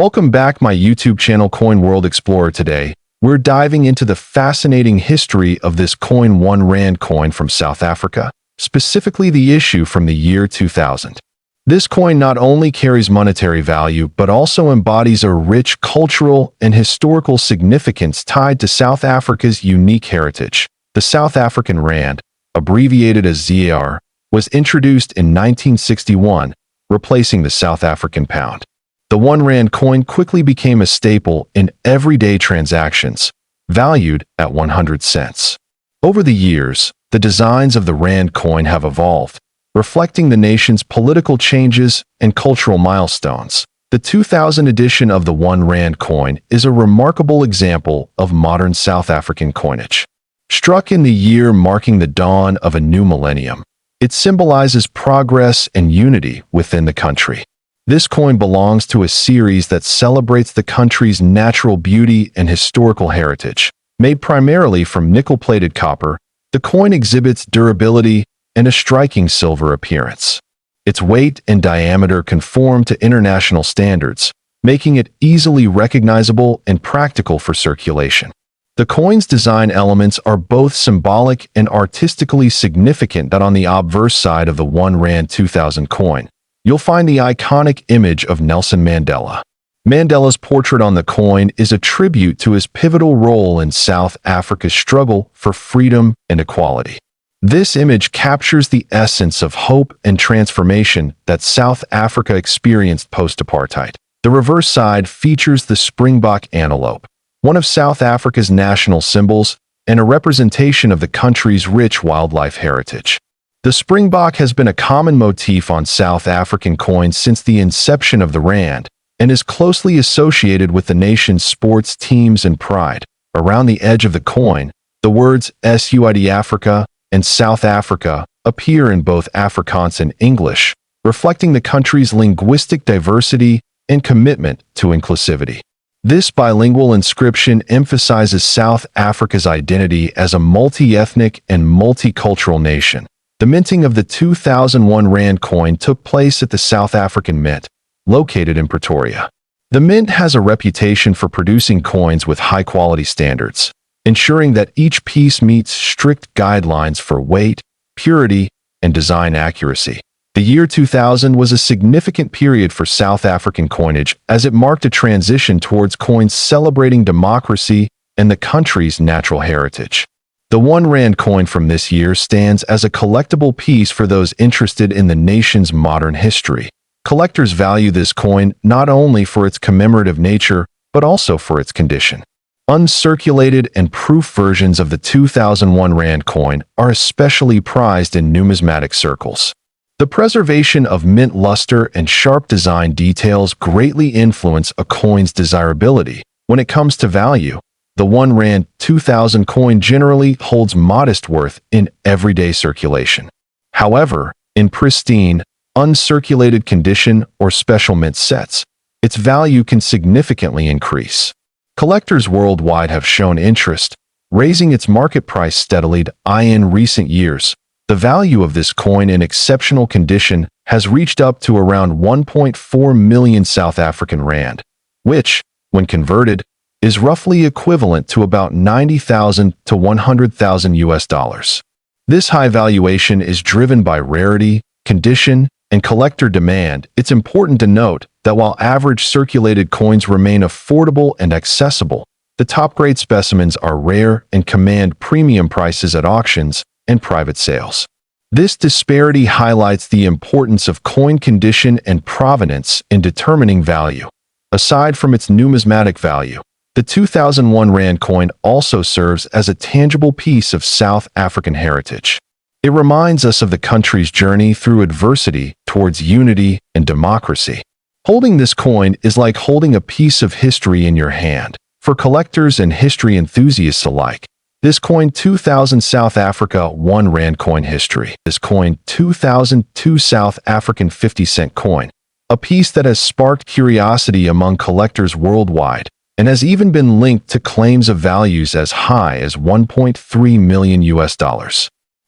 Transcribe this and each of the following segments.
Welcome back my YouTube channel Coin World Explorer. Today, we're diving into the fascinating history of this coin, 1 Rand coin from South Africa, specifically the issue from the year 2000. This coin not only carries monetary value but also embodies a rich cultural and historical significance tied to South Africa's unique heritage. The South African Rand, abbreviated as ZAR, was introduced in 1961, replacing the South African pound. The 1 Rand coin quickly became a staple in everyday transactions, valued at 100 cents. Over the years, the designs of the Rand coin have evolved, reflecting the nation's political changes and cultural milestones. The 2000 edition of the 1 Rand coin is a remarkable example of modern South African coinage. Struck in the year marking the dawn of a new millennium, it symbolizes progress and unity within the country. This coin belongs to a series that celebrates the country's natural beauty and historical heritage. Made primarily from nickel-plated copper, the coin exhibits durability and a striking silver appearance. Its weight and diameter conform to international standards, making it easily recognizable and practical for circulation. The coin's design elements are both symbolic and artistically significant. That on the obverse side of the 1 Rand 2000 coin, you'll find the iconic image of Nelson Mandela. Mandela's portrait on the coin is a tribute to his pivotal role in South Africa's struggle for freedom and equality. This image captures the essence of hope and transformation that South Africa experienced post-apartheid. The reverse side features the springbok antelope, one of South Africa's national symbols and a representation of the country's rich wildlife heritage. The springbok has been a common motif on South African coins since the inception of the Rand and is closely associated with the nation's sports teams and pride. Around the edge of the coin, the words SUID Africa and South Africa appear in both Afrikaans and English, reflecting the country's linguistic diversity and commitment to inclusivity. This bilingual inscription emphasizes South Africa's identity as a multi-ethnic and multicultural nation. The minting of the 2001 Rand coin took place at the South African Mint, located in Pretoria. The Mint has a reputation for producing coins with high-quality standards, ensuring that each piece meets strict guidelines for weight, purity, and design accuracy. The year 2000 was a significant period for South African coinage as it marked a transition towards coins celebrating democracy and the country's natural heritage. The 1 Rand coin from this year stands as a collectible piece for those interested in the nation's modern history. Collectors value this coin not only for its commemorative nature, but also for its condition. Uncirculated and proof versions of the 2001 Rand coin are especially prized in numismatic circles. The preservation of mint luster and sharp design details greatly influence a coin's desirability. When it comes to value, the 1 Rand 2000 coin generally holds modest worth in everyday circulation. However, in pristine, uncirculated condition or special mint sets, its value can significantly increase. Collectors worldwide have shown interest, raising its market price steadily. In recent years, the value of this coin in exceptional condition has reached up to around 1.4 million South African Rand, which, when converted, is roughly equivalent to about $90,000 to $100,000. This high valuation is driven by rarity, condition, and collector demand. It's important to note that while average circulated coins remain affordable and accessible, the top-grade specimens are rare and command premium prices at auctions and private sales. This disparity highlights the importance of coin condition and provenance in determining value. Aside from its numismatic value, the 2001 Rand coin also serves as a tangible piece of South African heritage. It reminds us of the country's journey through adversity towards unity and democracy. Holding this coin is like holding a piece of history in your hand. For collectors and history enthusiasts alike, this coin 2000 South Africa 1 Rand coin history. This coin 2002 South African 50-cent coin, a piece that has sparked curiosity among collectors worldwide and has even been linked to claims of values as high as $1.3 million.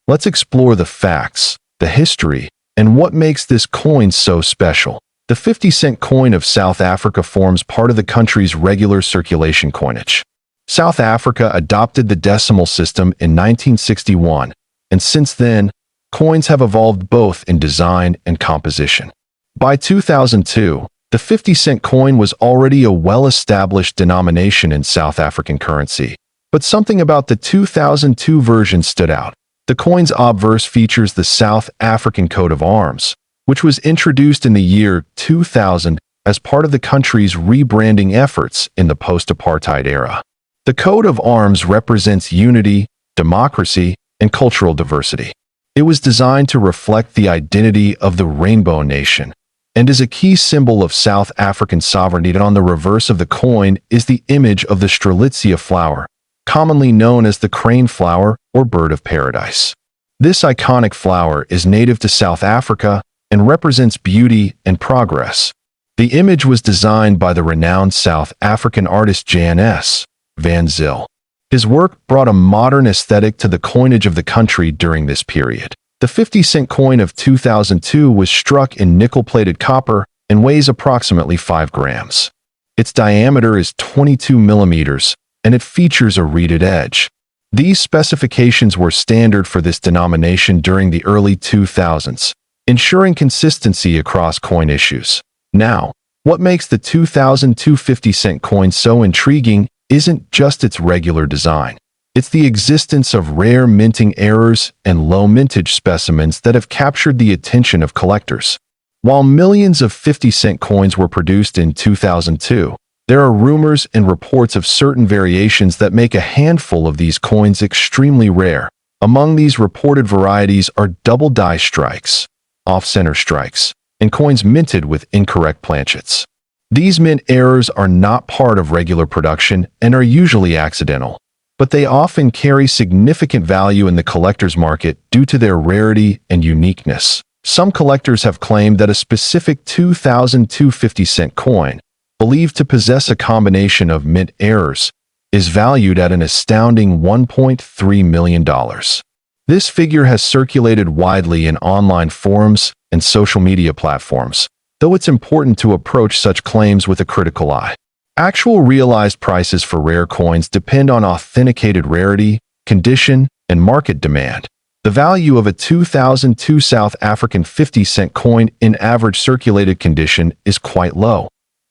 Let's explore the facts, the history, and what makes this coin so special. The 50-cent coin of South Africa forms part of the country's regular circulation coinage. South Africa adopted the decimal system in 1961, and since then, coins have evolved both in design and composition. By 2002, the 50-cent coin was already a well-established denomination in South African currency, but something about the 2002 version stood out. The coin's obverse features the South African coat of arms, which was introduced in the year 2000 as part of the country's rebranding efforts in the post-apartheid era. The coat of arms represents unity, democracy, and cultural diversity. It was designed to reflect the identity of the Rainbow Nation and is a key symbol of South African sovereignty. And on the reverse of the coin is the image of the Strelitzia flower, commonly known as the crane flower or bird of paradise. This iconic flower is native to South Africa and represents beauty and progress. The image was designed by the renowned South African artist Jan S. van Zyl. His work brought a modern aesthetic to the coinage of the country during this period. The 50-cent coin of 2002 was struck in nickel-plated copper and weighs approximately 5 grams. Its diameter is 22 millimeters, and it features a reeded edge. These specifications were standard for this denomination during the early 2000s, ensuring consistency across coin issues. Now, what makes the 2002 50-cent coin so intriguing isn't just its regular design. It's the existence of rare minting errors and low mintage specimens that have captured the attention of collectors. While millions of 50-cent coins were produced in 2002, there are rumors and reports of certain variations that make a handful of these coins extremely rare. Among these reported varieties are double die strikes, off-center strikes, and coins minted with incorrect planchets. These mint errors are not part of regular production and are usually accidental, but they often carry significant value in the collector's market due to their rarity and uniqueness. Some collectors have claimed that a specific 2002 50-cent coin, believed to possess a combination of mint errors, is valued at an astounding $1.3 million. This figure has circulated widely in online forums and social media platforms, though it's important to approach such claims with a critical eye. Actual realized prices for rare coins depend on authenticated rarity, condition, and market demand. The value of a 2002 South African 50-cent coin in average circulated condition is quite low,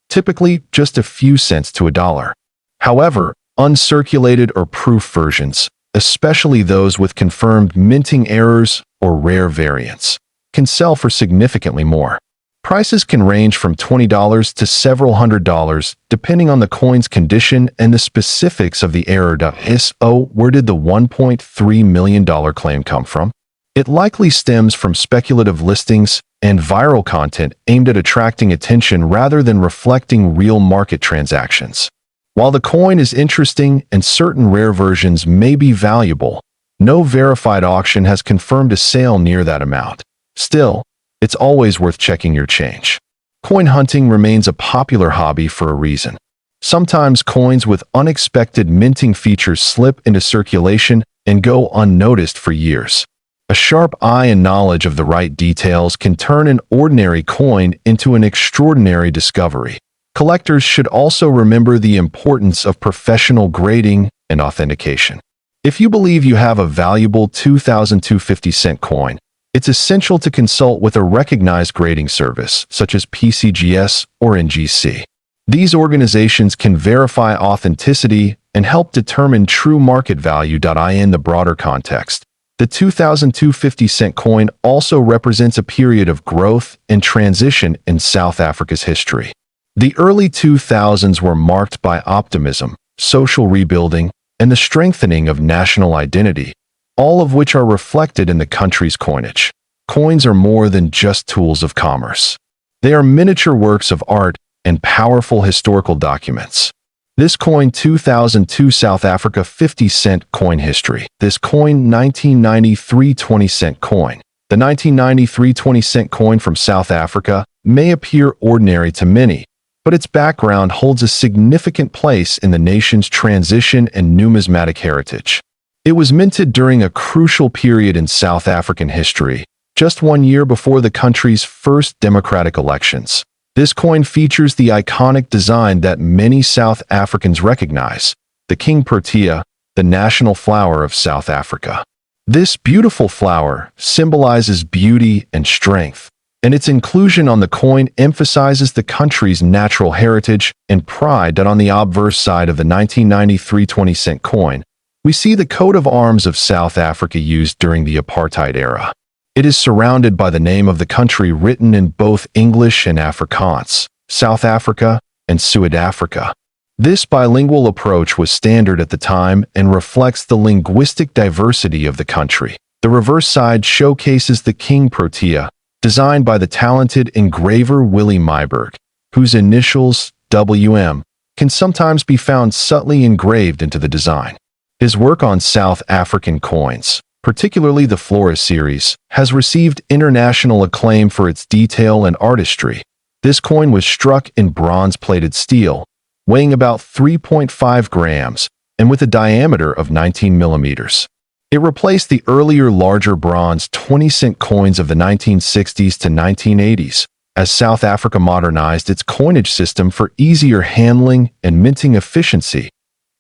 typically just a few cents to a dollar. However, uncirculated or proof versions, especially those with confirmed minting errors or rare variants, can sell for significantly more. Prices can range from $20 to several $100s, depending on the coin's condition and the specifics of the error. So, where did the $1.3 million claim come from? It likely stems from speculative listings and viral content aimed at attracting attention rather than reflecting real market transactions. While the coin is interesting and certain rare versions may be valuable, no verified auction has confirmed a sale near that amount. Still, it's always worth checking your change. Coin hunting remains a popular hobby for a reason. Sometimes coins with unexpected minting features slip into circulation and go unnoticed for years. A sharp eye and knowledge of the right details can turn an ordinary coin into an extraordinary discovery. Collectors should also remember the importance of professional grading and authentication. If you believe you have a valuable 2002 50-cent coin, it's essential to consult with a recognized grading service, such as PCGS or NGC. These organizations can verify authenticity and help determine true market value. In the broader context, the 2002 50-cent coin also represents a period of growth and transition in South Africa's history. The early 2000s were marked by optimism, social rebuilding, and the strengthening of national identity, all of which are reflected in the country's coinage. Coins are more than just tools of commerce. They are miniature works of art and powerful historical documents. This coin 2002 South Africa 50-cent coin history. This coin 1993 20-cent coin. The 1993 20-cent coin from South Africa may appear ordinary to many, but its background holds a significant place in the nation's transition and numismatic heritage. It was minted during a crucial period in South African history, just 1 year before the country's first democratic elections. This coin features the iconic design that many South Africans recognize, the King Protea, the national flower of South Africa. This beautiful flower symbolizes beauty and strength, and its inclusion on the coin emphasizes the country's natural heritage and pride. That on the obverse side of the 1993 20-cent coin, we see the coat of arms of South Africa used during the apartheid era. It is surrounded by the name of the country written in both English and Afrikaans, South Africa and Suid-Afrika. This bilingual approach was standard at the time and reflects the linguistic diversity of the country. The reverse side showcases the King Protea, designed by the talented engraver Willie Myburgh, whose initials, WM, can sometimes be found subtly engraved into the design. His work on South African coins, particularly the Flora series, has received international acclaim for its detail and artistry. This coin was struck in bronze-plated steel, weighing about 3.5 grams and with a diameter of 19 millimeters. It replaced the earlier larger bronze 20-cent coins of the 1960s to 1980s, as South Africa modernized its coinage system for easier handling and minting efficiency.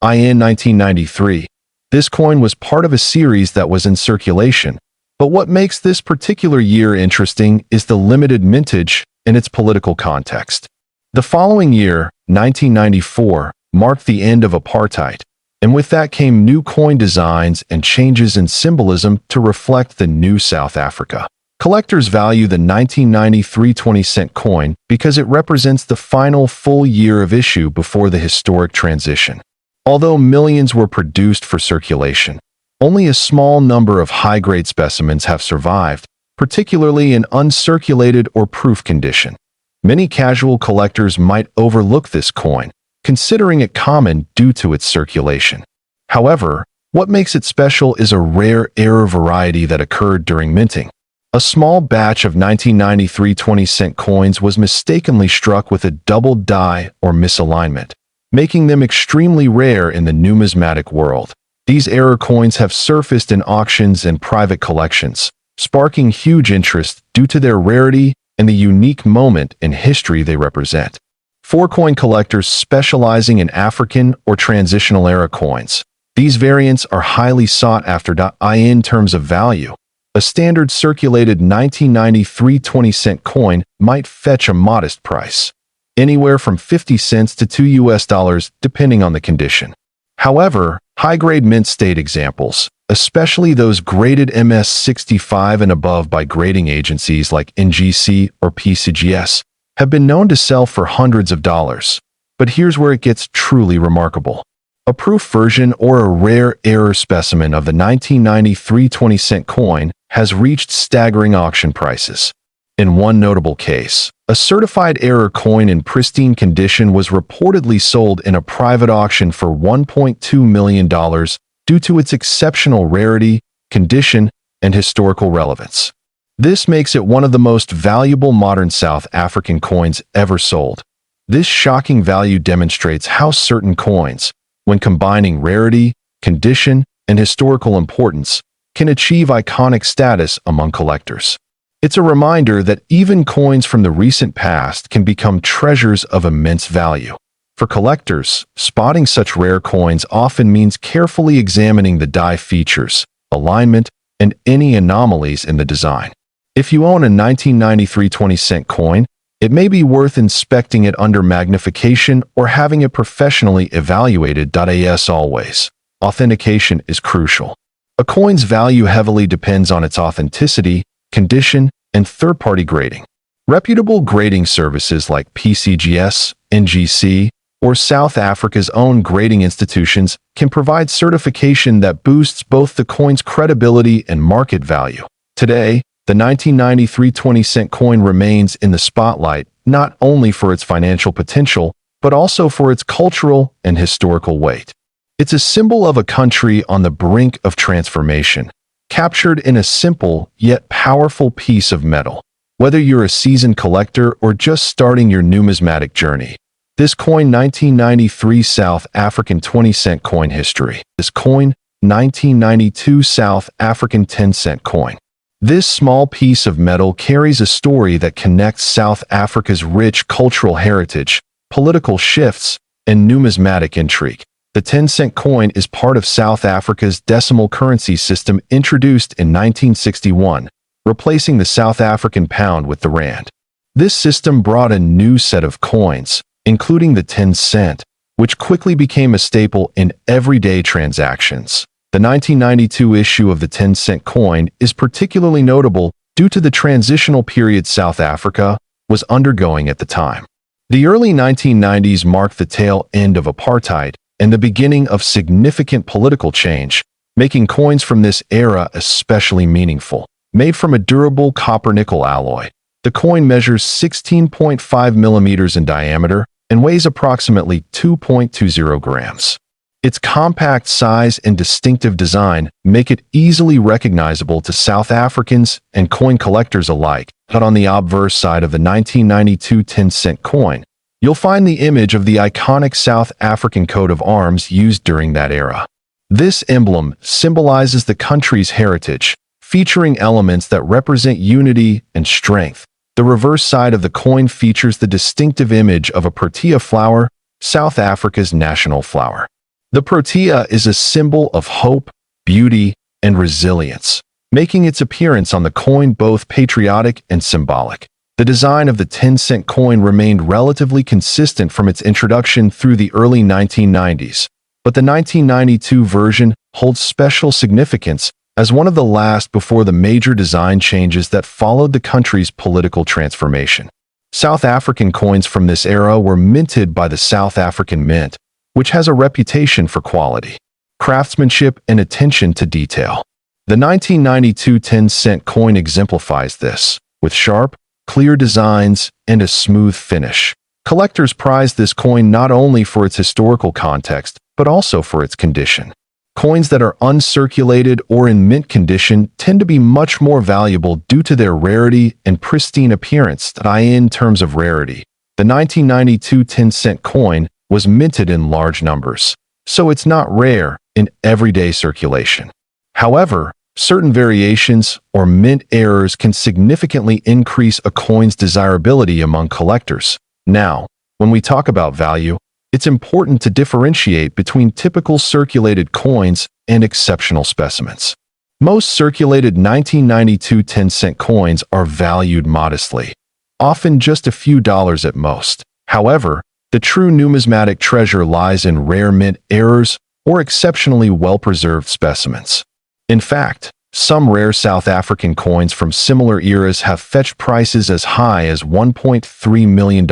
In 1993, this coin was part of a series that was in circulation, but what makes this particular year interesting is the limited mintage and its political context. The following year, 1994, marked the end of apartheid, and with that came new coin designs and changes in symbolism to reflect the new South Africa. Collectors value the 1993 20-cent coin because it represents the final full year of issue before the historic transition. Although millions were produced for circulation, only a small number of high-grade specimens have survived, particularly in uncirculated or proof condition. Many casual collectors might overlook this coin, considering it common due to its circulation. However, what makes it special is a rare error variety that occurred during minting. A small batch of 1993 20-cent coins was mistakenly struck with a double die or misalignment, making them extremely rare in the numismatic world. These error coins have surfaced in auctions and private collections, sparking huge interest due to their rarity and the unique moment in history they represent. For coin collectors specializing in African or transitional era coins, these variants are highly sought after. In terms of value, a standard circulated 1993 20-cent coin might fetch a modest price, anywhere from 50 cents to $2 depending on the condition. However, high-grade mint state examples, especially those graded MS65 and above by grading agencies like NGC or PCGS, have been known to sell for hundreds of dollars. But here's where it gets truly remarkable. A proof version or a rare error specimen of the 1993 20-cent coin has reached staggering auction prices. In one notable case, a certified error coin in pristine condition was reportedly sold in a private auction for $1.2 million due to its exceptional rarity, condition, and historical relevance. This makes it one of the most valuable modern South African coins ever sold. This shocking value demonstrates how certain coins, when combining rarity, condition, and historical importance, can achieve iconic status among collectors. It's a reminder that even coins from the recent past can become treasures of immense value. For collectors, spotting such rare coins often means carefully examining the die features, alignment, and any anomalies in the design. If you own a 1993 20-cent coin, it may be worth inspecting it under magnification or having it professionally evaluated. As always, authentication is crucial. A coin's value heavily depends on its authenticity, condition, and third-party grading. Reputable grading services like PCGS, NGC, or South Africa's own grading institutions can provide certification that boosts both the coin's credibility and market value. Today, the 1993 20-cent coin remains in the spotlight not only for its financial potential, but also for its cultural and historical weight. It's a symbol of a country on the brink of transformation, captured in a simple yet powerful piece of metal. Whether you're a seasoned collector or just starting your numismatic journey, this coin 1993 South African 20-cent coin history. This coin 1992 South African 10-cent coin. This small piece of metal carries a story that connects South Africa's rich cultural heritage, political shifts, and numismatic intrigue. The 10-cent coin is part of South Africa's decimal currency system introduced in 1961, replacing the South African pound with the rand. This system brought a new set of coins, including the 10 cent, which quickly became a staple in everyday transactions. The 1992 issue of the 10-cent coin is particularly notable due to the transitional period South Africa was undergoing at the time. The early 1990s marked the tail end of apartheid and the beginning of significant political change, making coins from this era especially meaningful. Made from a durable copper-nickel alloy, the coin measures 16.5 millimeters in diameter and weighs approximately 2.20 grams. Its compact size and distinctive design make it easily recognizable to South Africans and coin collectors alike. But on the obverse side of the 1992 10-cent coin, you'll find the image of the iconic South African coat of arms used during that era. This emblem symbolizes the country's heritage, featuring elements that represent unity and strength. The reverse side of the coin features the distinctive image of a protea flower, South Africa's national flower. The protea is a symbol of hope, beauty, and resilience, making its appearance on the coin both patriotic and symbolic. The design of the 10-cent coin remained relatively consistent from its introduction through the early 1990s, but the 1992 version holds special significance as one of the last before the major design changes that followed the country's political transformation. South African coins from this era were minted by the South African Mint, which has a reputation for quality, craftsmanship, and attention to detail. The 1992 10-cent coin exemplifies this, with sharp, clear designs and a smooth finish. Collectors prize this coin not only for its historical context, but also for its condition. Coins that are uncirculated or in mint condition tend to be much more valuable due to their rarity and pristine appearance. In terms of rarity, the 1992 10-cent coin was minted in large numbers, so it's not rare in everyday circulation. However, certain variations or mint errors can significantly increase a coin's desirability among collectors. Now, when we talk about value, it's important to differentiate between typical circulated coins and exceptional specimens. Most circulated 1992 10-cent coins are valued modestly, often just a few dollars at most. However, the true numismatic treasure lies in rare mint errors or exceptionally well-preserved specimens. In fact, some rare South African coins from similar eras have fetched prices as high as $1.3 million,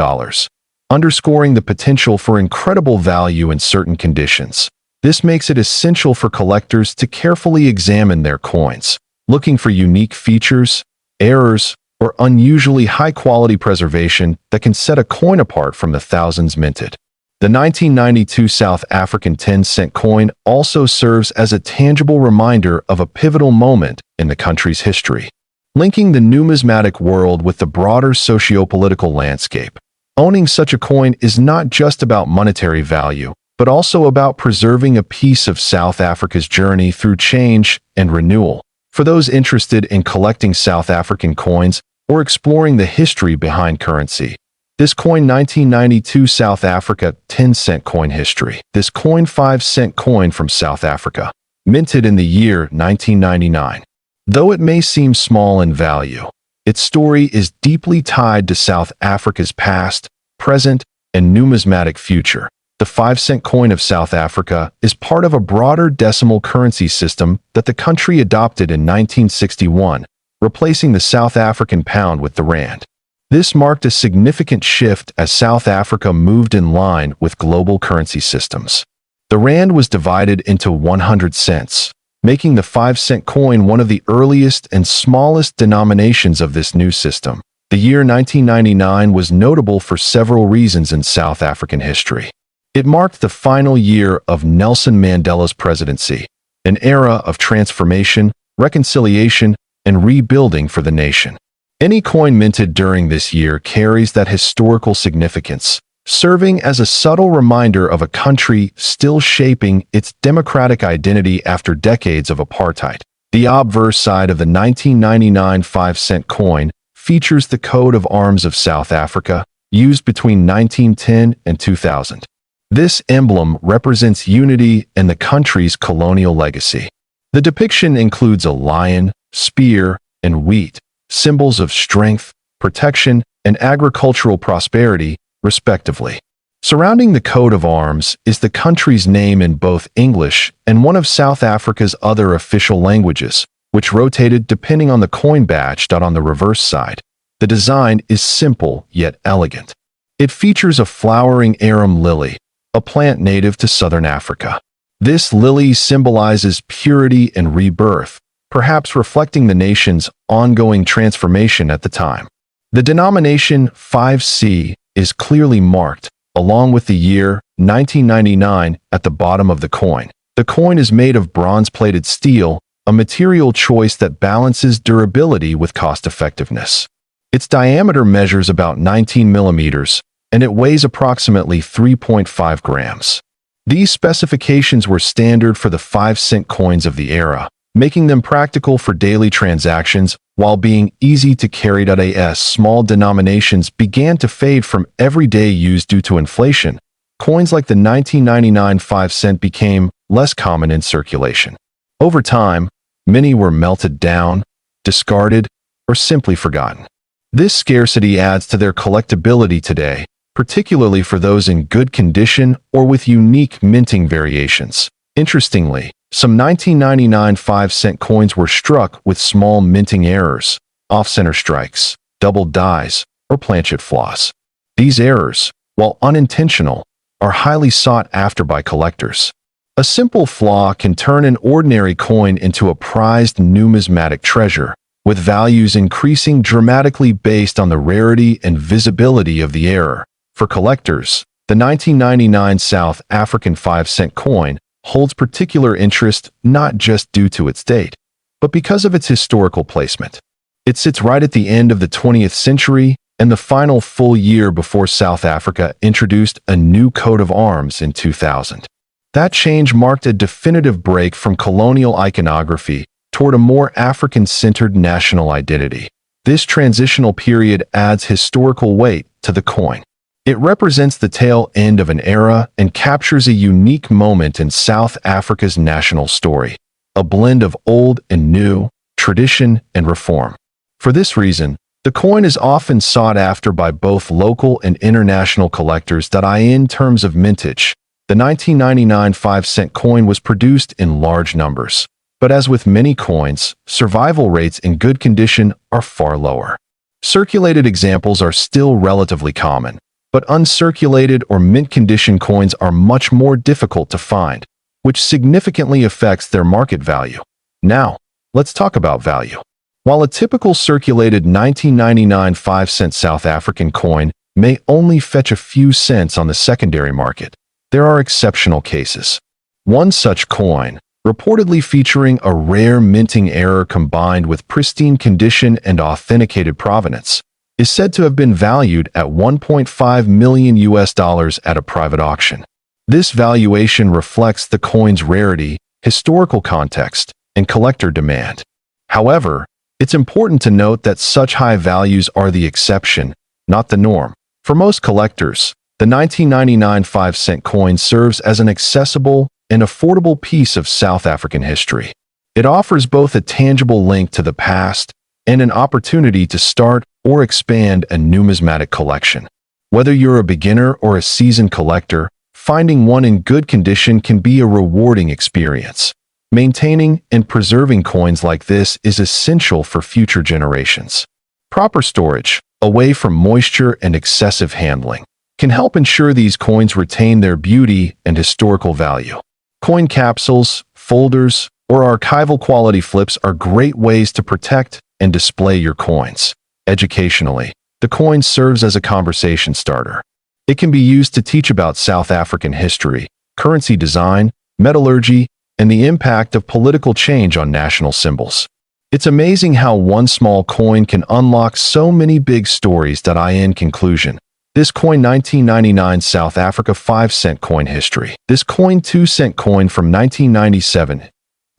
underscoring the potential for incredible value in certain conditions. This makes it essential for collectors to carefully examine their coins, looking for unique features, errors, or unusually high-quality preservation that can set a coin apart from the thousands minted. The 1992 South African 10-cent coin also serves as a tangible reminder of a pivotal moment in the country's history, linking the numismatic world with the broader socio-political landscape. Owning such a coin is not just about monetary value, but also about preserving a piece of South Africa's journey through change and renewal. For those interested in collecting South African coins or exploring the history behind currency, this coin 1992 South Africa 10-cent coin history. This coin 5-cent coin from South Africa, minted in the year 1999. Though it may seem small in value, its story is deeply tied to South Africa's past, present, and numismatic future. The 5-cent coin of South Africa is part of a broader decimal currency system that the country adopted in 1961, replacing the South African pound with the rand. This marked a significant shift as South Africa moved in line with global currency systems. The rand was divided into 100 cents, making the 5-cent coin one of the earliest and smallest denominations of this new system. The year 1999 was notable for several reasons in South African history. It marked the final year of Nelson Mandela's presidency, an era of transformation, reconciliation, and rebuilding for the nation. Any coin minted during this year carries that historical significance, serving as a subtle reminder of a country still shaping its democratic identity after decades of apartheid. The obverse side of the 1999 5-cent coin features the coat of arms of South Africa, used between 1910 and 2000. This emblem represents unity and the country's colonial legacy. The depiction includes a lion, spear, and wheat, symbols of strength, protection, and agricultural prosperity, respectively. Surrounding the coat of arms is the country's name in both English and one of South Africa's other official languages, which rotated depending on the coin badge. On the reverse side, the design is simple yet elegant. It features a flowering arum lily, a plant native to southern Africa. This lily symbolizes purity and rebirth, perhaps reflecting the nation's ongoing transformation at the time. The denomination 5C is clearly marked, along with the year 1999 at the bottom of the coin. The coin is made of bronze-plated steel, a material choice that balances durability with cost-effectiveness. Its diameter measures about 19 millimeters, and it weighs approximately 3.5 grams. These specifications were standard for the 5-cent coins of the era, making them practical for daily transactions while being easy to carry. As small denominations began to fade from everyday use due to inflation, coins like the 1999 5-cent became less common in circulation. Over time, many were melted down, discarded, or simply forgotten. This scarcity adds to their collectability today, particularly for those in good condition or with unique minting variations. Interestingly, some 1999 5-cent coins were struck with small minting errors, off-center strikes, double dies, or planchet flaws. These errors, while unintentional, are highly sought after by collectors. A simple flaw can turn an ordinary coin into a prized numismatic treasure, with values increasing dramatically based on the rarity and visibility of the error. For collectors, the 1999 South African 5-cent coin holds particular interest not just due to its date, but because of its historical placement. It sits right at the end of the 20th century and the final full year before South Africa introduced a new coat of arms in 2000. That change marked a definitive break from colonial iconography toward a more African-centered national identity. This transitional period adds historical weight to the coin. It represents the tail end of an era and captures a unique moment in South Africa's national story, a blend of old and new, tradition and reform. For this reason, the coin is often sought after by both local and international collectors. In terms of mintage, the 1999 5-cent coin was produced in large numbers, but as with many coins, survival rates in good condition are far lower. Circulated examples are still relatively common, but uncirculated or mint-condition coins are much more difficult to find, which significantly affects their market value. Now, let's talk about value. While a typical circulated 1999 5-cent South African coin may only fetch a few cents on the secondary market, there are exceptional cases. One such coin, reportedly featuring a rare minting error combined with pristine condition and authenticated provenance, is said to have been valued at $1.5 million at a private auction. This valuation reflects the coin's rarity, historical context, and collector demand. However, it's important to note that such high values are the exception, not the norm. For most collectors, the 1999 5-cent coin serves as an accessible and affordable piece of South African history. It offers both a tangible link to the past and an opportunity to start or expand a numismatic collection. Whether you're a beginner or a seasoned collector, finding one in good condition can be a rewarding experience. Maintaining and preserving coins like this is essential for future generations. Proper storage, away from moisture and excessive handling, can help ensure these coins retain their beauty and historical value. Coin capsules, folders, or archival quality flips are great ways to protect and display your coins. Educationally, the coin serves as a conversation starter. It can be used to teach about South African history, currency design, metallurgy, and the impact of political change on national symbols. It's amazing how one small coin can unlock so many big stories. In conclusion, this coin 1999 South Africa 5-cent coin history. This coin 2-cent coin from 1997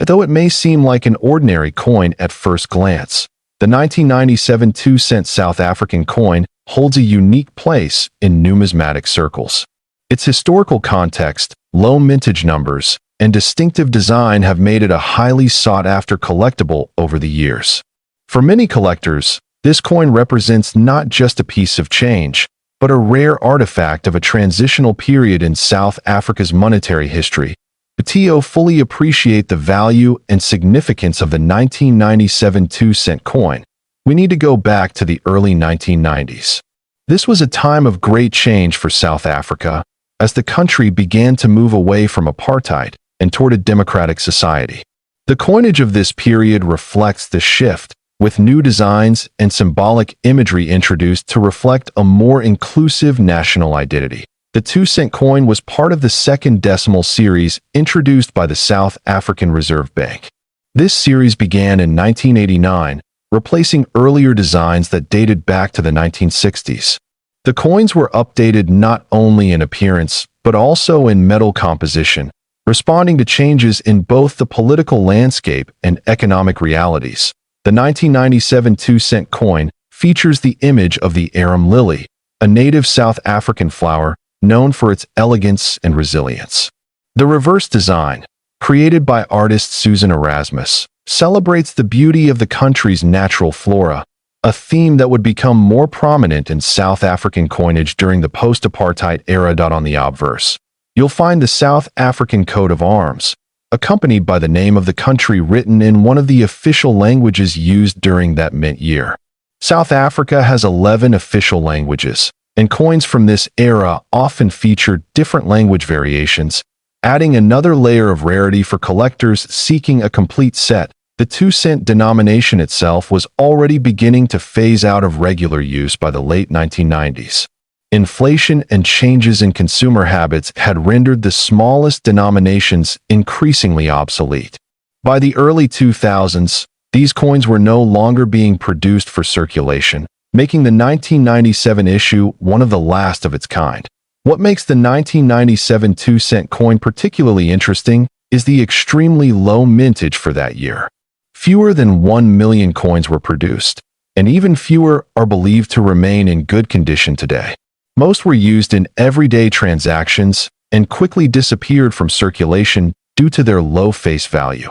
Though it may seem like an ordinary coin at first glance, the 1997 2-cent South African coin holds a unique place in numismatic circles. Its historical context, low mintage numbers, and distinctive design have made it a highly sought-after collectible over the years. For many collectors, this coin represents not just a piece of change, but a rare artifact of a transitional period in South Africa's monetary history. To fully appreciate the value and significance of the 1997 2-cent coin, we need to go back to the early 1990s. This was a time of great change for South Africa, as the country began to move away from apartheid and toward a democratic society. The coinage of this period reflects the shift, with new designs and symbolic imagery introduced to reflect a more inclusive national identity. The 2-cent coin was part of the second decimal series introduced by the South African Reserve Bank. This series began in 1989, replacing earlier designs that dated back to the 1960s. The coins were updated not only in appearance, but also in metal composition, responding to changes in both the political landscape and economic realities. The 1997 2-cent coin features the image of the arum lily, a native South African flower known for its elegance and resilience. The reverse design, created by artist Susan Erasmus, celebrates the beauty of the country's natural flora, a theme that would become more prominent in South African coinage during the post-apartheid era. On the obverse, you'll find the South African coat of arms, accompanied by the name of the country written in one of the official languages used during that mint year. South Africa has 11 official languages, and coins from this era often feature different language variations, adding another layer of rarity for collectors seeking a complete set. The 2-cent denomination itself was already beginning to phase out of regular use by the late 1990s. Inflation and changes in consumer habits had rendered the smallest denominations increasingly obsolete. By the early 2000s, these coins were no longer being produced for circulation, making the 1997 issue one of the last of its kind. What makes the 1997 2-cent coin particularly interesting is the extremely low mintage for that year. Fewer than 1 million coins were produced, and even fewer are believed to remain in good condition today. Most were used in everyday transactions and quickly disappeared from circulation due to their low face value.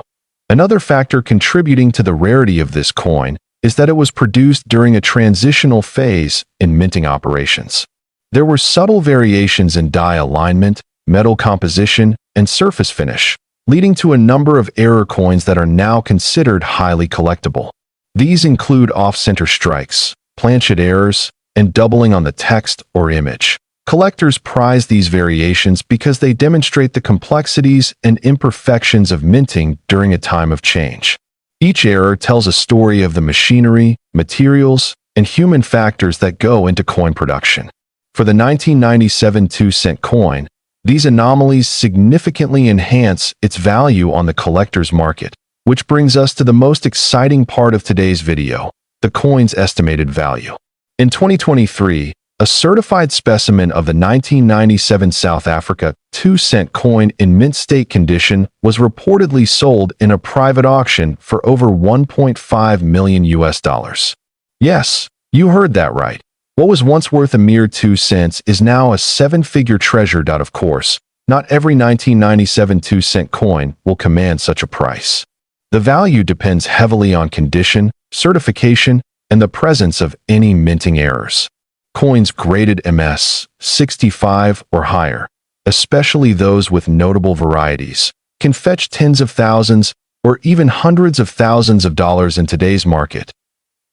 Another factor contributing to the rarity of this coin is that it was produced during a transitional phase in minting operations. There were subtle variations in die alignment, metal composition, and surface finish, leading to a number of error coins that are now considered highly collectible. These include off-center strikes, planchet errors, and doubling on the text or image. Collectors prize these variations because they demonstrate the complexities and imperfections of minting during a time of change. Each error tells a story of the machinery, materials, and human factors that go into coin production. For the 1997 2-cent coin, these anomalies significantly enhance its value on the collector's market, which brings us to the most exciting part of today's video, the coin's estimated value. In 2023, a certified specimen of the 1997 South Africa 2-cent coin in mint state condition was reportedly sold in a private auction for over $1.5 million. Yes, you heard that right. What was once worth a mere 2 cents is now a 7-figure treasure. Of course, not every 1997 2-cent coin will command such a price. The value depends heavily on condition, certification, and the presence of any minting errors. Coins graded MS 65 or higher, especially those with notable varieties, can fetch tens of thousands or even hundreds of thousands of dollars in today's market.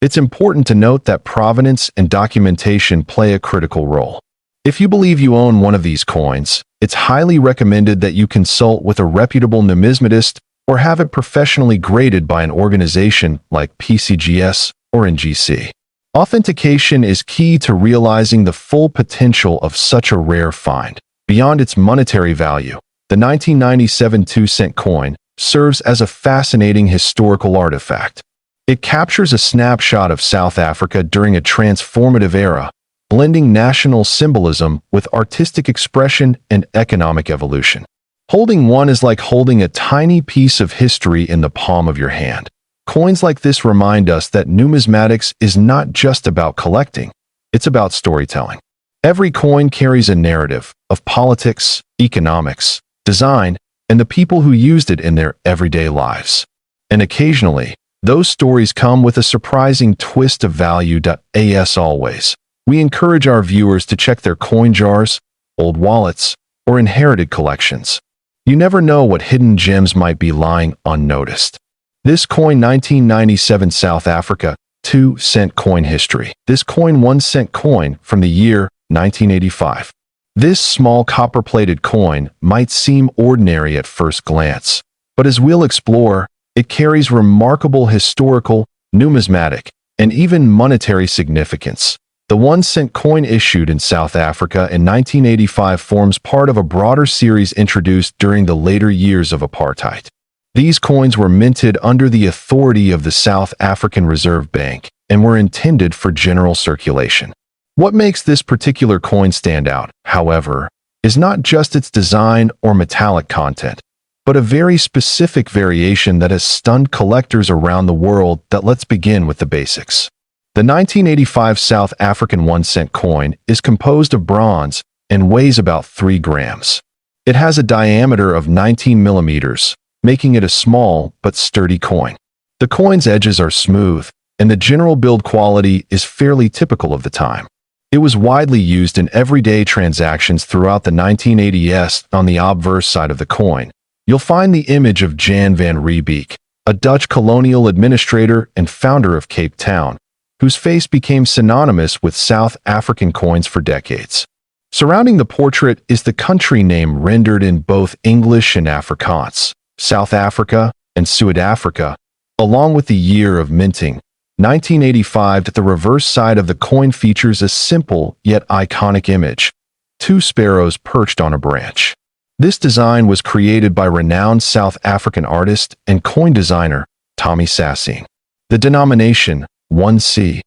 It's important to note that provenance and documentation play a critical role. If you believe you own one of these coins, it's highly recommended that you consult with a reputable numismatist or have it professionally graded by an organization like PCGS or NGC. Authentication is key to realizing the full potential of such a rare find. Beyond its monetary value, the 1997 2-cent coin serves as a fascinating historical artifact. It captures a snapshot of South Africa during a transformative era, blending national symbolism with artistic expression and economic evolution. Holding one is like holding a tiny piece of history in the palm of your hand. Coins like this remind us that numismatics is not just about collecting, it's about storytelling. Every coin carries a narrative of politics, economics, design, and the people who used it in their everyday lives. And occasionally, those stories come with a surprising twist of value. As always, we encourage our viewers to check their coin jars, old wallets, or inherited collections. You never know what hidden gems might be lying unnoticed. This coin 1997 South Africa 2-cent coin history. This coin 1-cent coin from the year 1985. This small copper-plated coin might seem ordinary at first glance, but as we'll explore, it carries remarkable historical, numismatic, and even monetary significance. The 1-cent coin issued in South Africa in 1985 forms part of a broader series introduced during the later years of apartheid. These coins were minted under the authority of the South African Reserve Bank and were intended for general circulation. What makes this particular coin stand out, however, is not just its design or metallic content, but a very specific variation that has stunned collectors around the world. Let's begin with the basics. The 1985 South African 1-cent coin is composed of bronze and weighs about 3 grams. It has a diameter of 19 millimeters, making it a small but sturdy coin. The coin's edges are smooth, and the general build quality is fairly typical of the time. It was widely used in everyday transactions throughout the 1980s. On the obverse side of the coin, you'll find the image of Jan van Riebeeck, a Dutch colonial administrator and founder of Cape Town, whose face became synonymous with South African coins for decades. Surrounding the portrait is the country name rendered in both English and Afrikaans, South Africa and Suid-Africa, along with the year of minting, 1985. The reverse side of the coin features a simple yet iconic image, 2 sparrows perched on a branch. This design was created by renowned South African artist and coin designer Tommy Sassine. The denomination, 1C,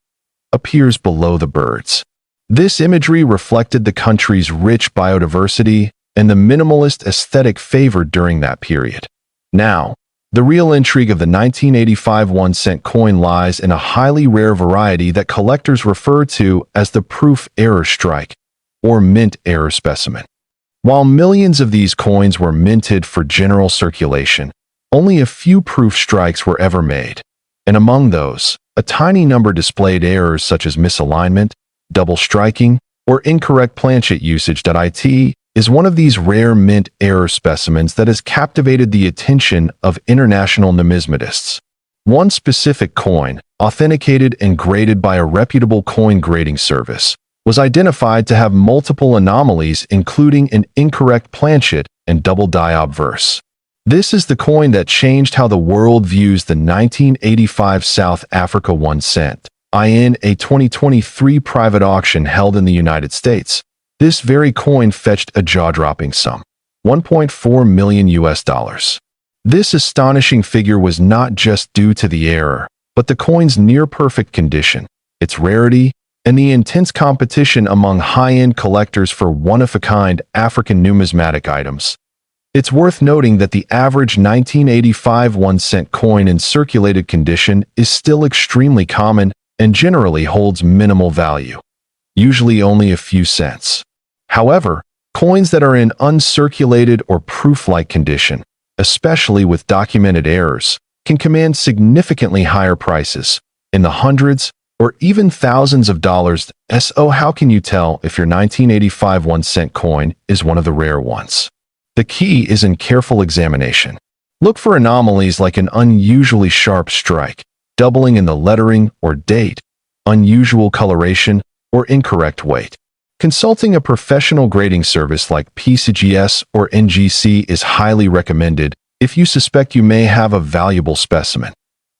appears below the birds. This imagery reflected the country's rich biodiversity and the minimalist aesthetic favored during that period. Now, the real intrigue of the 1985 1-cent coin lies in a highly rare variety that collectors refer to as the proof error strike, or mint error specimen. While millions of these coins were minted for general circulation, only a few proof strikes were ever made, and among those, a tiny number displayed errors such as misalignment, double striking, or incorrect planchet usage. It is one of these rare mint error specimens that has captivated the attention of international numismatists. One specific coin, authenticated and graded by a reputable coin grading service, was identified to have multiple anomalies, including an incorrect planchet and double die obverse. This is the coin that changed how the world views the 1985 South Africa 1-cent. In a 2023 private auction held in the United States, this very coin fetched a jaw-dropping sum, $1.4 million. This astonishing figure was not just due to the error, but the coin's near-perfect condition, its rarity, and the intense competition among high-end collectors for one-of-a-kind African numismatic items. It's worth noting that the average 1985 1-cent coin in circulated condition is still extremely common and generally holds minimal value, usually only a few cents. However, coins that are in uncirculated or proof-like condition, especially with documented errors, can command significantly higher prices, in the hundreds or even thousands of dollars. So how can you tell if your 1985 1-cent coin is one of the rare ones? The key is in careful examination. Look for anomalies like an unusually sharp strike, doubling in the lettering or date, unusual coloration, or incorrect weight. Consulting a professional grading service like PCGS or NGC is highly recommended if you suspect you may have a valuable specimen.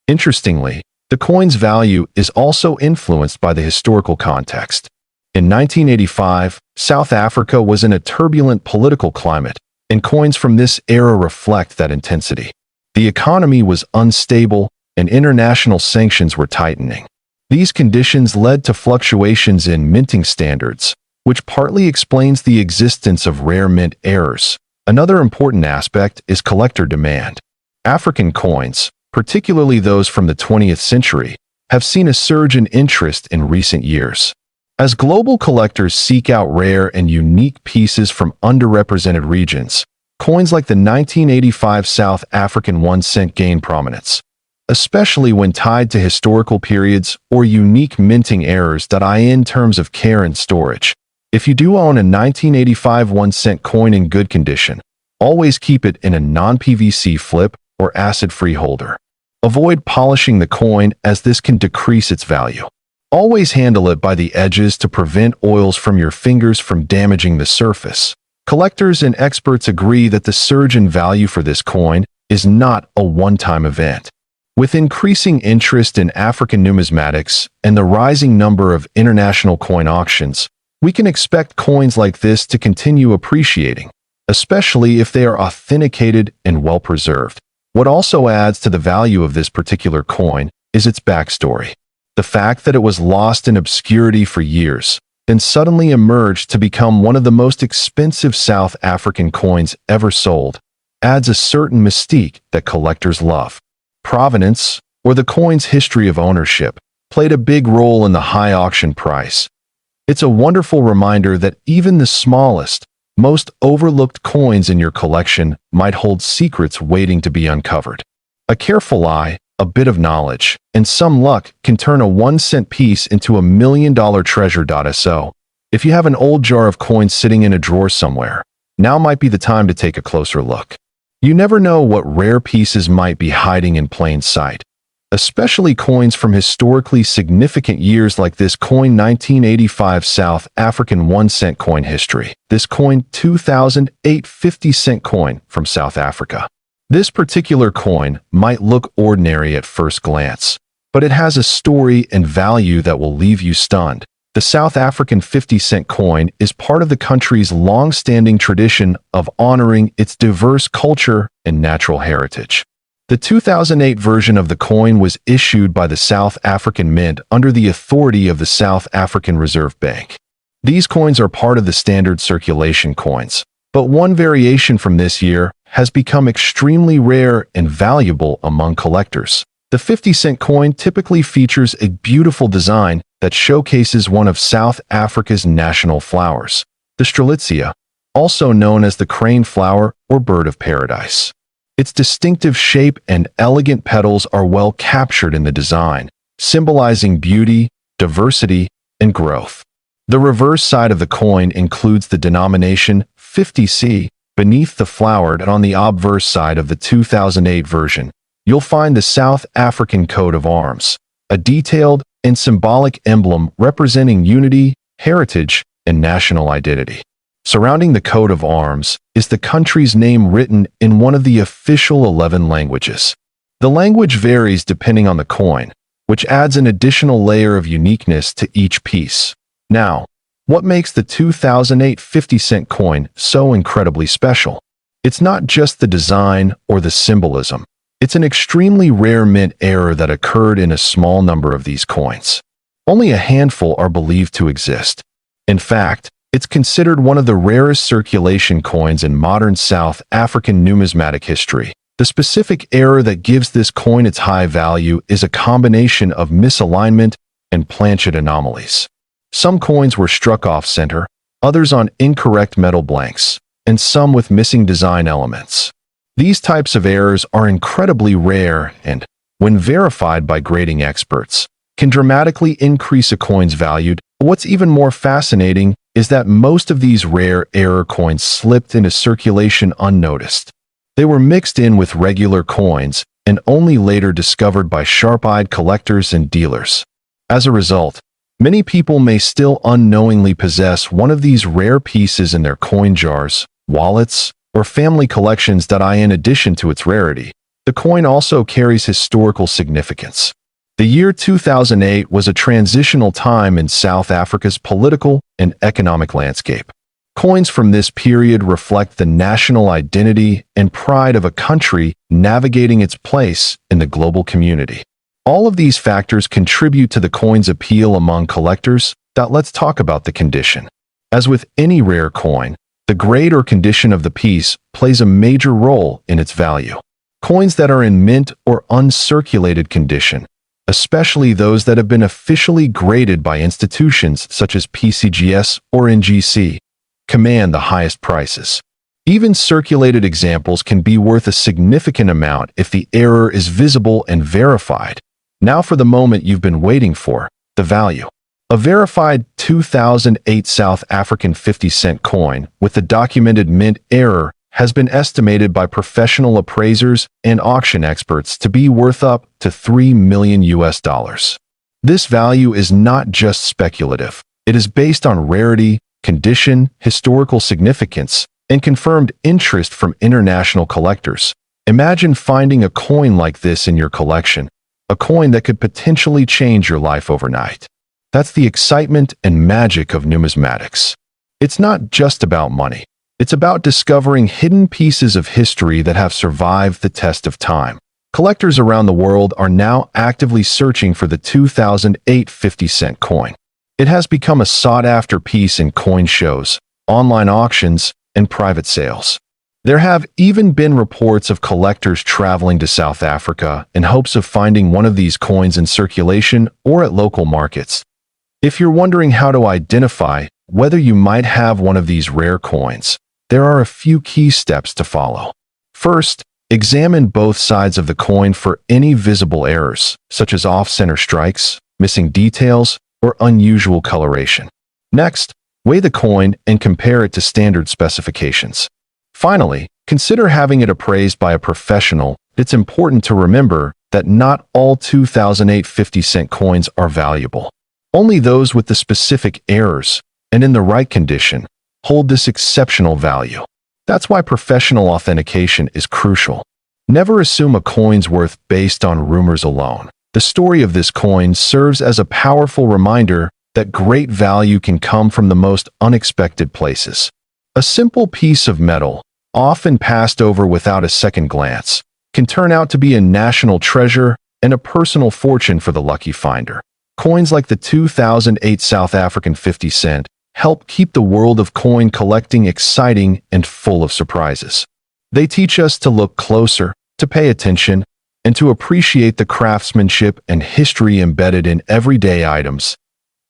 Interestingly, the coin's value is also influenced by the historical context. In 1985, South Africa was in a turbulent political climate, and coins from this era reflect that intensity. The economy was unstable, and international sanctions were tightening. These conditions led to fluctuations in minting standards, which partly explains the existence of rare mint errors. Another important aspect is collector demand. African coins, particularly those from the 20th century, have seen a surge in interest in recent years. As global collectors seek out rare and unique pieces from underrepresented regions, coins like the 1985 South African 1 cent gain prominence, especially when tied to historical periods or unique minting errors in terms of care and storage. If you do own a 1985 1 cent coin in good condition, always keep it in a non-PVC flip or acid-free holder. Avoid polishing the coin as this can decrease its value. Always handle it by the edges to prevent oils from your fingers from damaging the surface. Collectors and experts agree that the surge in value for this coin is not a one-time event. With increasing interest in African numismatics and the rising number of international coin auctions, we can expect coins like this to continue appreciating, especially if they are authenticated and well-preserved. What also adds to the value of this particular coin is its backstory. The fact that it was lost in obscurity for years, then suddenly emerged to become one of the most expensive South African coins ever sold, adds a certain mystique that collectors love. Provenance, or the coin's history of ownership, played a big role in the high auction price. It's a wonderful reminder that even the smallest, most overlooked coins in your collection might hold secrets waiting to be uncovered. A careful eye, a bit of knowledge, and some luck can turn a 1 cent piece into $1 million treasure. So, if you have an old jar of coins sitting in a drawer somewhere, now might be the time to take a closer look. You never know what rare pieces might be hiding in plain sight, especially coins from historically significant years like this coin 1985 South African 1 cent coin history. This coin 2008 50-cent coin from South Africa. This particular coin might look ordinary at first glance, but it has a story and value that will leave you stunned. The South African 50-cent coin is part of the country's long-standing tradition of honoring its diverse culture and natural heritage. The 2008 version of the coin was issued by the South African Mint under the authority of the South African Reserve Bank. These coins are part of the standard circulation coins, but one variation from this year has become extremely rare and valuable among collectors. The 50-cent coin typically features a beautiful design that showcases one of South Africa's national flowers, the strelitzia, also known as the crane flower or bird of paradise. Its distinctive shape and elegant petals are well captured in the design, symbolizing beauty, diversity, and growth. The reverse side of the coin includes the denomination 50C beneath the flower, and on the obverse side of the 2008 version, you'll find the South African coat of arms, a detailed and symbolic emblem representing unity, heritage, and national identity. Surrounding the coat of arms is the country's name written in one of the official 11 languages. The language varies depending on the coin, which adds an additional layer of uniqueness to each piece. Now, what makes the 2008 50-cent coin so incredibly special? It's not just the design or the symbolism. It's an extremely rare mint error that occurred in a small number of these coins. Only a handful are believed to exist. In fact, it's considered one of the rarest circulation coins in modern South African numismatic history. The specific error that gives this coin its high value is a combination of misalignment and planchet anomalies. Some coins were struck off-center, others on incorrect metal blanks, and some with missing design elements. These types of errors are incredibly rare and, when verified by grading experts, can dramatically increase a coin's value. What's even more fascinating is that most of these rare error coins slipped into circulation unnoticed. They were mixed in with regular coins and only later discovered by sharp-eyed collectors and dealers. As a result, many people may still unknowingly possess one of these rare pieces in their coin jars, wallets, or family collections. In addition to its rarity, the coin also carries historical significance. The year 2008 was a transitional time in South Africa's political and economic landscape. Coins from this period reflect the national identity and pride of a country navigating its place in the global community. All of these factors contribute to the coin's appeal among collectors. Let's talk about the condition. As with any rare coin, The grade or condition of the piece plays a major role in its value. Coins that are in mint or uncirculated condition, especially those that have been officially graded by institutions such as PCGS or NGC, command the highest prices. Even circulated examples can be worth a significant amount if the error is visible and verified. Now for the moment you've been waiting for, the value. A verified 2008 South African 50-cent coin with the documented mint error has been estimated by professional appraisers and auction experts to be worth up to $3 million. This value is not just speculative. It is based on rarity, condition, historical significance, and confirmed interest from international collectors. Imagine finding a coin like this in your collection, a coin that could potentially change your life overnight. That's the excitement and magic of numismatics. It's not just about money. It's about discovering hidden pieces of history that have survived the test of time. Collectors around the world are now actively searching for the 2008 50-cent coin. It has become a sought-after piece in coin shows, online auctions, and private sales. There have even been reports of collectors traveling to South Africa in hopes of finding one of these coins in circulation or at local markets. If you're wondering how to identify whether you might have one of these rare coins, there are a few key steps to follow. First, examine both sides of the coin for any visible errors, such as off-center strikes, missing details, or unusual coloration. Next, weigh the coin and compare it to standard specifications. Finally, consider having it appraised by a professional. It's important to remember that not all 2008 50-cent coins are valuable. Only those with the specific errors and in the right condition hold this exceptional value. That's why professional authentication is crucial. Never assume a coin's worth based on rumors alone. The story of this coin serves as a powerful reminder that great value can come from the most unexpected places. A simple piece of metal, often passed over without a second glance, can turn out to be a national treasure and a personal fortune for the lucky finder. Coins like the 2008 South African 50-cent help keep the world of coin collecting exciting and full of surprises. They teach us to look closer, to pay attention, and to appreciate the craftsmanship and history embedded in everyday items.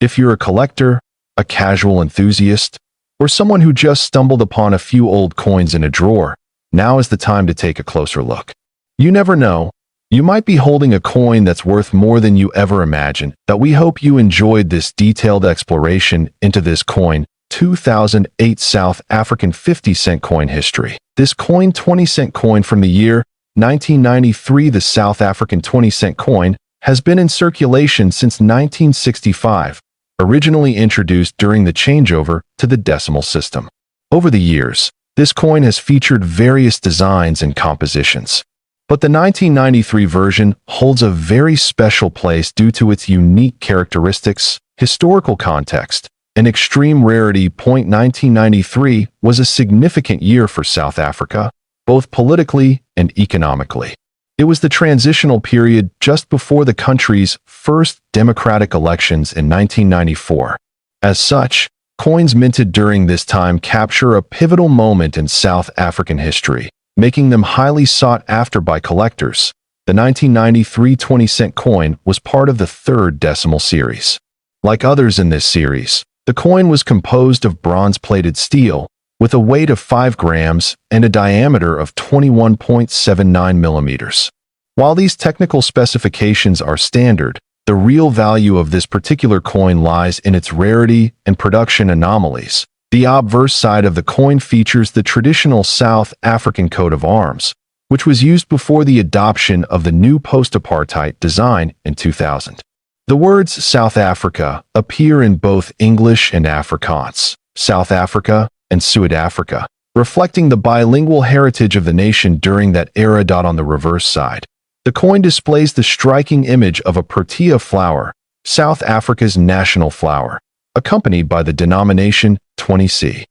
If you're a collector, a casual enthusiast, or someone who just stumbled upon a few old coins in a drawer, now is the time to take a closer look. You never know. You might be holding a coin that's worth more than you ever imagined. That we hope you enjoyed this detailed exploration into this coin, 2008 South African 50-cent coin history. This coin, 20-cent coin from the year 1993, the South African 20-cent coin, has been in circulation since 1965, originally introduced during the changeover to the decimal system. Over the years, this coin has featured various designs and compositions. But the 1993 version holds a very special place due to its unique characteristics, historical context, and extreme rarity. 1993 was a significant year for South Africa, both politically and economically. It was the transitional period just before the country's first democratic elections in 1994. As such, coins minted during this time capture a pivotal moment in South African history, making them highly sought after by collectors. The 1993 20-cent coin was part of the third decimal series. Like others in this series, the coin was composed of bronze-plated steel, with a weight of 5 grams and a diameter of 21.79 millimeters. While these technical specifications are standard, the real value of this particular coin lies in its rarity and production anomalies. The obverse side of the coin features the traditional South African coat of arms, which was used before the adoption of the new post-apartheid design in 2000. The words South Africa appear in both English and Afrikaans, South Africa and Suid-Afrika, reflecting the bilingual heritage of the nation during that era. On the reverse side, the coin displays the striking image of a protea flower, South Africa's national flower, accompanied by the denomination 20C.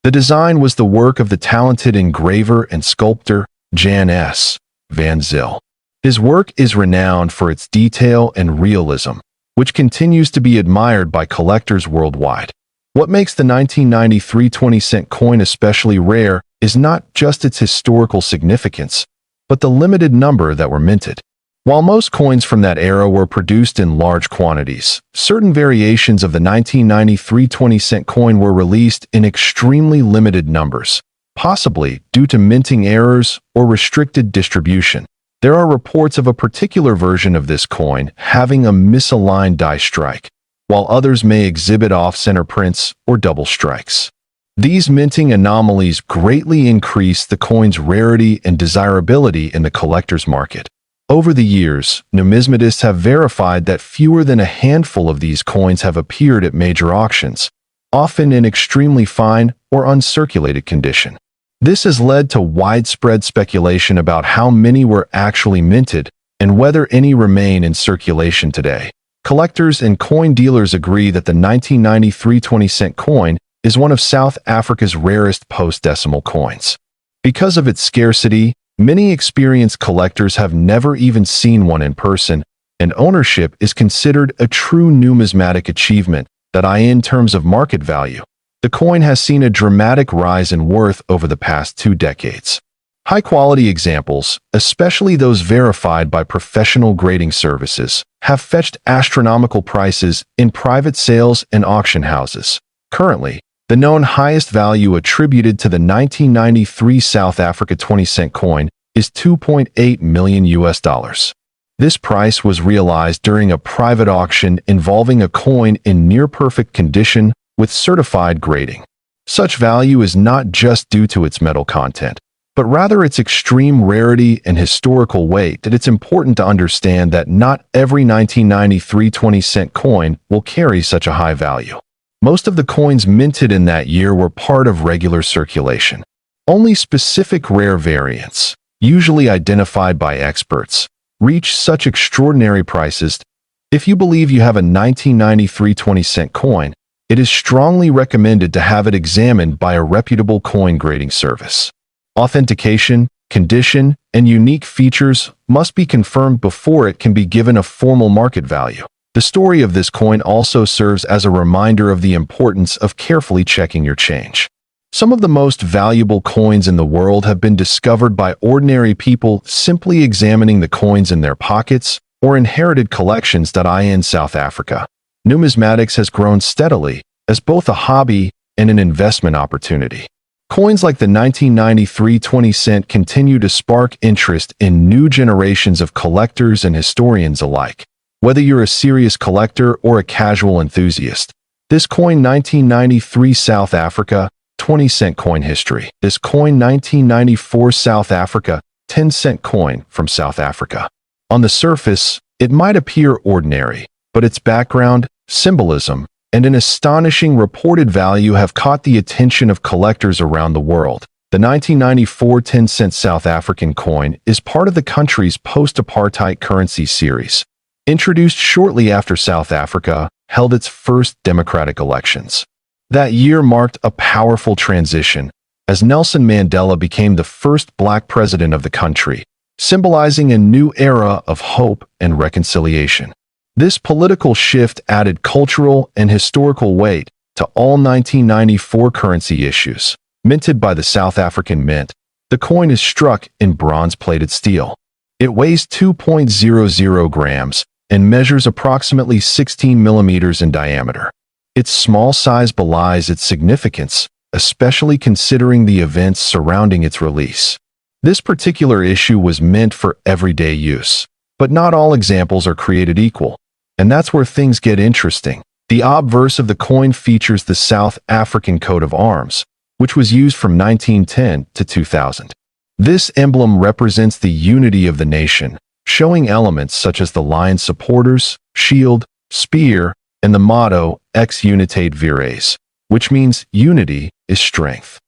The design was the work of the talented engraver and sculptor Jan S. van Zyl. His work is renowned for its detail and realism, which continues to be admired by collectors worldwide. What makes the 1993 20-cent coin especially rare is not just its historical significance, but the limited number that were minted. While most coins from that era were produced in large quantities, certain variations of the 1993 20-cent coin were released in extremely limited numbers, possibly due to minting errors or restricted distribution. There are reports of a particular version of this coin having a misaligned die strike, while others may exhibit off-center prints or double strikes. These minting anomalies greatly increase the coin's rarity and desirability in the collector's market. Over the years, numismatists have verified that fewer than a handful of these coins have appeared at major auctions, often in extremely fine or uncirculated condition. This has led to widespread speculation about how many were actually minted and whether any remain in circulation today. Collectors and coin dealers agree that the 1993 20-cent coin is one of South Africa's rarest post-decimal coins. Because of its scarcity, many experienced collectors have never even seen one in person, and ownership is considered a true numismatic achievement that in terms of market value. The coin has seen a dramatic rise in worth over the past 2 decades. High-quality examples, especially those verified by professional grading services, have fetched astronomical prices in private sales and auction houses. Currently, the known highest value attributed to the 1993 South Africa 20-cent coin is $2.8 million. This price was realized during a private auction involving a coin in near-perfect condition with certified grading. Such value is not just due to its metal content, but rather its extreme rarity and historical weight. That it's important to understand that not every 1993 20-cent coin will carry such a high value. Most of the coins minted in that year were part of regular circulation. Only specific rare variants, usually identified by experts, reach such extraordinary prices. If you believe you have a 1993 20-cent coin, it is strongly recommended to have it examined by a reputable coin grading service. Authentication, condition, and unique features must be confirmed before it can be given a formal market value. The story of this coin also serves as a reminder of the importance of carefully checking your change. Some of the most valuable coins in the world have been discovered by ordinary people simply examining the coins in their pockets or inherited collections. In South Africa, numismatics has grown steadily as both a hobby and an investment opportunity. Coins like the 1993 20-cent continue to spark interest in new generations of collectors and historians alike. Whether you're a serious collector or a casual enthusiast, this coin 1993 South Africa 20-cent coin history. This coin 1994 South Africa 10-cent coin from South Africa. On the surface, it might appear ordinary, but its background, symbolism, and an astonishing reported value have caught the attention of collectors around the world. The 1994 10-cent South African coin is part of the country's post-apartheid currency series, introduced shortly after South Africa held its first democratic elections. That year marked a powerful transition, as Nelson Mandela became the first black president of the country, symbolizing a new era of hope and reconciliation. This political shift added cultural and historical weight to all 1994 currency issues. Minted by the South African Mint, the coin is struck in bronze-plated steel. It weighs 2.00 grams and measures approximately 16 millimeters in diameter. Its small size belies its significance, especially considering the events surrounding its release. This particular issue was meant for everyday use, but not all examples are created equal, and that's where things get interesting. The obverse of the coin features the South African coat of arms, which was used from 1910 to 2000. This emblem represents the unity of the nation, showing elements such as the lion's supporters, shield, spear, and the motto Ex Unitate Vires, which means unity is strength.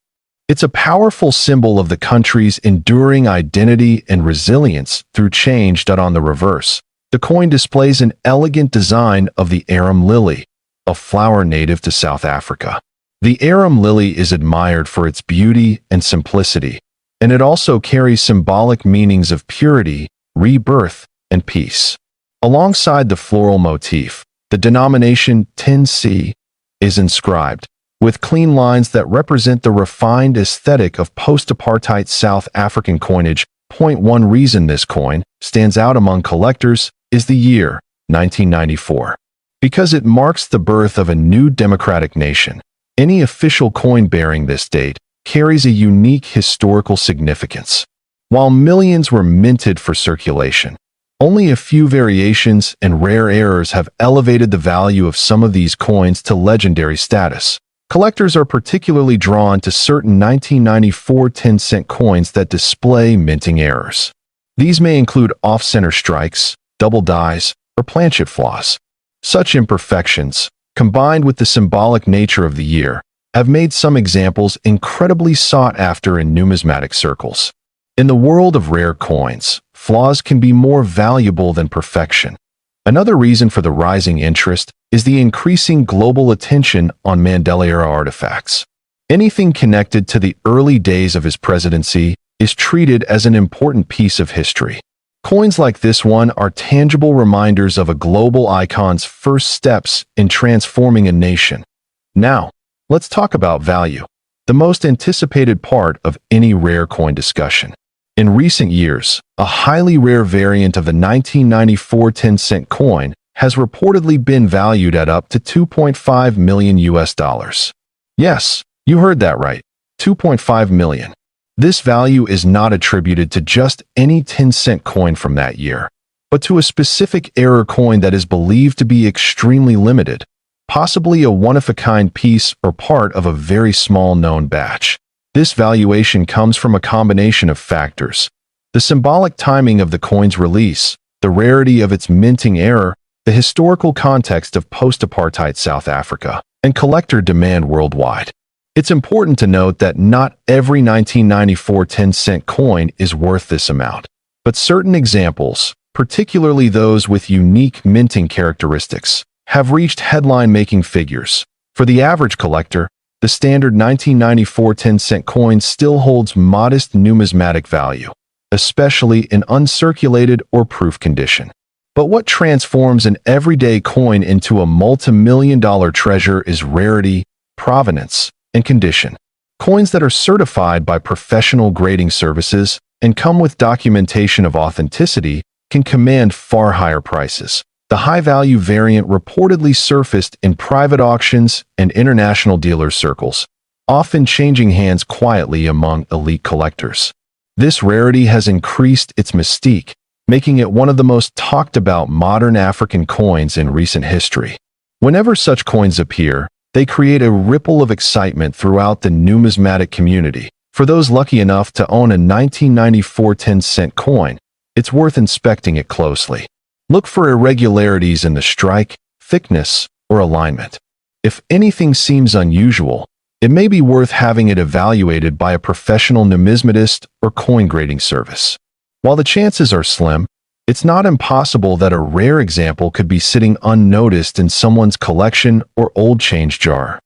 It's a powerful symbol of the country's enduring identity and resilience through change. On the reverse, the coin displays an elegant design of the arum lily, a flower native to South Africa. The arum lily is admired for its beauty and simplicity, and it also carries symbolic meanings of purity, rebirth, and peace. Alongside the floral motif, the denomination 10C is inscribed, with clean lines that represent the refined aesthetic of post-apartheid South African coinage. One reason this coin stands out among collectors is the year 1994. Because it marks the birth of a new democratic nation, any official coin bearing this date carries a unique historical significance. While millions were minted for circulation, only a few variations and rare errors have elevated the value of some of these coins to legendary status. Collectors are particularly drawn to certain 1994 10-cent coins that display minting errors. These may include off-center strikes, double dies, or planchet flaws. Such imperfections, combined with the symbolic nature of the year, have made some examples incredibly sought after in numismatic circles. In the world of rare coins, flaws can be more valuable than perfection. Another reason for the rising interest is the increasing global attention on Mandela-era artifacts. Anything connected to the early days of his presidency is treated as an important piece of history. Coins like this one are tangible reminders of a global icon's first steps in transforming a nation. Now, let's talk about value, the most anticipated part of any rare coin discussion. In recent years, a highly rare variant of the 1994 10-cent coin has reportedly been valued at up to $2.5 million US. Yes, you heard that right, $2.5 million. This value is not attributed to just any 10-cent coin from that year, but to a specific era coin that is believed to be extremely limited, possibly a one-of-a-kind piece or part of a very small known batch. This valuation comes from a combination of factors: the symbolic timing of the coin's release, the rarity of its minting era, the historical context of post-apartheid South Africa, and collector demand worldwide. It's important to note that not every 1994 10-cent coin is worth this amount, but certain examples, particularly those with unique minting characteristics, have reached headline-making figures. For the average collector, the standard 1994 10-cent coin still holds modest numismatic value, especially in uncirculated or proof condition. But what transforms an everyday coin into a multi-million-dollar treasure is rarity, provenance, and condition. Coins that are certified by professional grading services and come with documentation of authenticity can command far higher prices. The high-value variant reportedly surfaced in private auctions and international dealer circles, often changing hands quietly among elite collectors. This rarity has increased its mystique, making it one of the most talked-about modern African coins in recent history. Whenever such coins appear, they create a ripple of excitement throughout the numismatic community. For those lucky enough to own a 1994 10-cent coin, it's worth inspecting it closely. Look for irregularities in the strike, thickness, or alignment. If anything seems unusual, it may be worth having it evaluated by a professional numismatist or coin grading service. While the chances are slim, it's not impossible that a rare example could be sitting unnoticed in someone's collection or old change jar.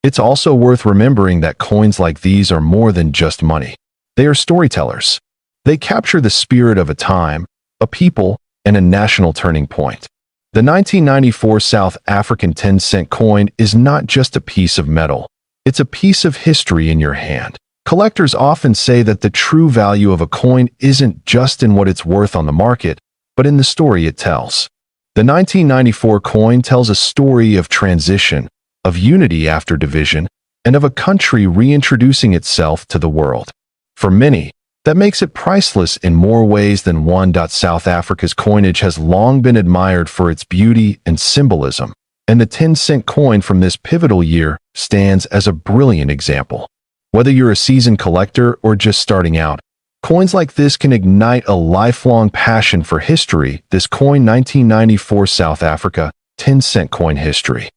It's also worth remembering that coins like these are more than just money. They are storytellers. They capture the spirit of a time, a people, and a national turning point. The 1994 South African 10-cent coin is not just a piece of metal. It's a piece of history in your hand. Collectors often say that the true value of a coin isn't just in what it's worth on the market, but in the story it tells. The 1994 coin tells a story of transition, of unity after division, and of a country reintroducing itself to the world. For many, that makes it priceless in more ways than one. South Africa's coinage has long been admired for its beauty and symbolism, and the 10-cent coin from this pivotal year stands as a brilliant example. Whether you're a seasoned collector or just starting out, coins like this can ignite a lifelong passion for history. This coin 1994 South Africa 10-cent coin history.